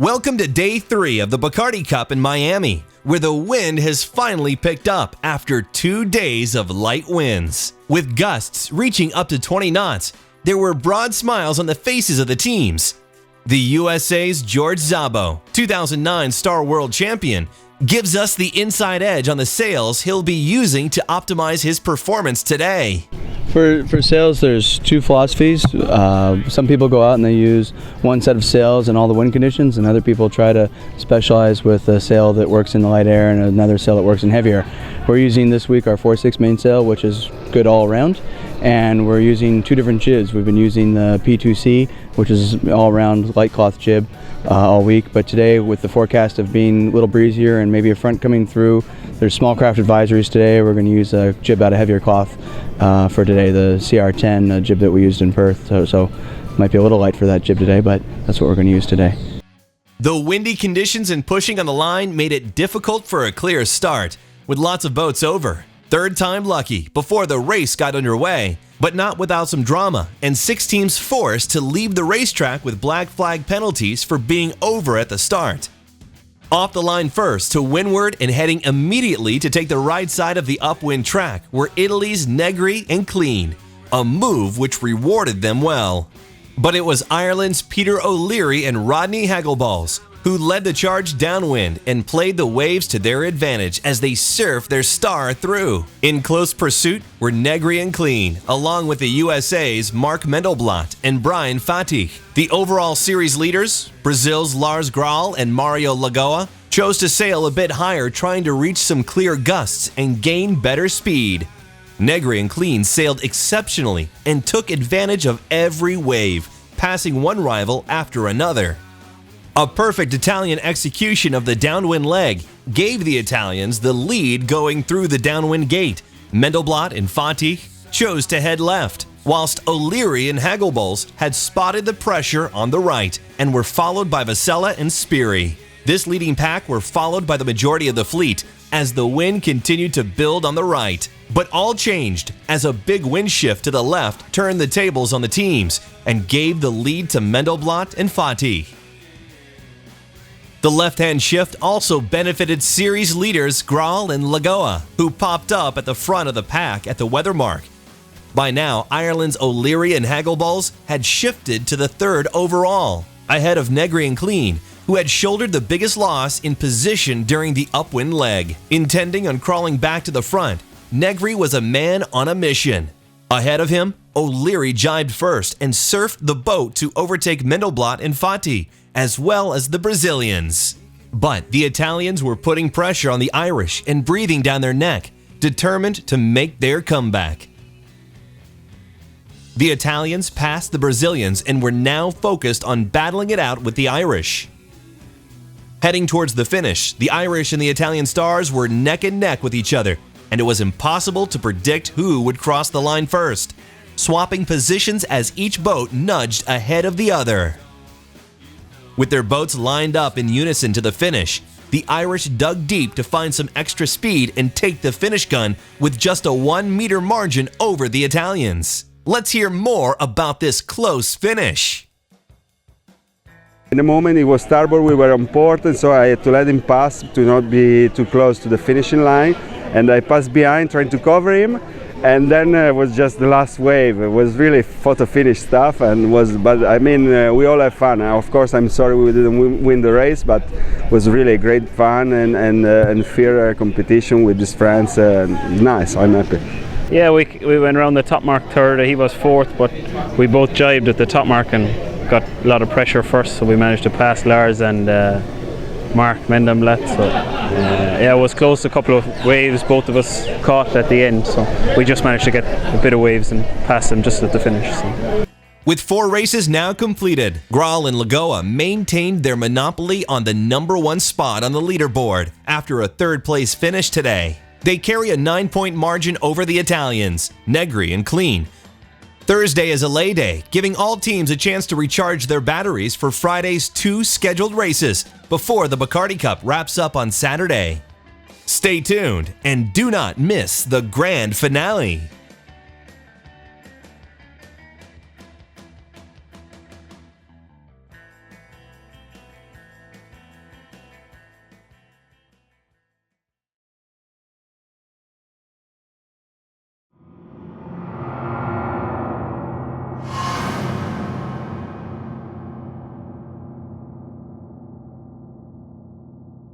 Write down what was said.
Welcome to Day 3 of the Bacardi Cup in Miami, where the wind has finally picked up after 2 days of light winds. With gusts reaching up to 20 knots, there were broad smiles on the faces of the teams. The USA's George Szabo, 2009 Star World Champion, gives us the inside edge on the sails he'll be using to optimize his performance today. For sails, there's two philosophies. Some people go out and they use one set of sails in all the wind conditions, and other people try to specialize with a sail that works in the light air and another sail that works in heavy air. We're using this week our 4/6 mainsail, which is good all around, and we're using two different jibs. We've been using the P2C, which is all-around light cloth jib all week, but today with the forecast of being a little breezier and maybe a front coming through, there's small craft advisories today. We're going to use a jib out of heavier cloth for today, the CR10 jib that we used in Perth, so might be a little light for that jib today, but that's what we're going to use today. The windy conditions and pushing on the line made it difficult for a clear start, with lots of boats over. Third time lucky before the race got underway, but not without some drama, and 6 teams forced to leave the racetrack with black flag penalties for being over at the start. Off the line first to windward and heading immediately to take the right side of the upwind track were Italy's Negri and Clean, a move which rewarded them well. But it was Ireland's Peter O'Leary and Rodney Hagelballs who led the charge downwind and played the waves to their advantage as they surfed their star through. In close pursuit were Negri and Clean, along with the USA's Mark Mendelblatt and Brian Fatih. The overall series leaders, Brazil's Lars Graal and Mario Lagoa, chose to sail a bit higher, trying to reach some clear gusts and gain better speed. Negri and Clean sailed exceptionally and took advantage of every wave, passing one rival after another. A perfect Italian execution of the downwind leg gave the Italians the lead going through the downwind gate. Mendelblatt and Fatih chose to head left, whilst O'Leary and Hagelballs had spotted the pressure on the right and were followed by Vasella and Spiri. This leading pack were followed by the majority of the fleet as the wind continued to build on the right. But all changed as a big wind shift to the left turned the tables on the teams and gave the lead to Mendelblatt and Fatih. The left-hand shift also benefited series leaders Graal and Lagoa, who popped up at the front of the pack at the weather mark. By now, Ireland's O'Leary and Hagelballs had shifted to the third overall, ahead of Negri and Clean, who had shouldered the biggest loss in position during the upwind leg. Intending on crawling back to the front, Negri was a man on a mission. Ahead of him, O'Leary jibed first and surfed the boat to overtake Mendelblatt and Fatih, as well as the Brazilians. But the Italians were putting pressure on the Irish and breathing down their neck, determined to make their comeback. The Italians passed the Brazilians and were now focused on battling it out with the Irish. Heading towards the finish, the Irish and the Italian stars were neck and neck with each other, and it was impossible to predict who would cross the line first, swapping positions as each boat nudged ahead of the other. With their boats lined up in unison to the finish, the Irish dug deep to find some extra speed and take the finish gun with just a 1-meter margin over the Italians. Let's hear more about this close finish. In the moment it was starboard, we were on port, and so I had to let him pass to not be too close to the finishing line, and I passed behind trying to cover him. And then it was just the last wave. It was really photo finish stuff, but I mean, we all have fun. Of course, I'm sorry we didn't win the race, but it was really great fun and fair competition with these friends. Nice, I'm happy. Yeah, we went around the top mark third. He was fourth, but we both jibed at the top mark and got a lot of pressure first, so we managed to pass Lars and Mark Mendelblatt. So yeah, it was close. A couple of waves, both of us caught at the end, so we just managed to get a bit of waves and pass them just at the finish. So. With 4 races now completed, Graal and Lagoa maintained their monopoly on the #1 spot on the leaderboard after a 3rd-place finish today. They carry a 9-point margin over the Italians, Negri and Clean. Thursday is a lay day, giving all teams a chance to recharge their batteries for Friday's 2 scheduled races before the Bacardi Cup wraps up on Saturday. Stay tuned and do not miss the grand finale.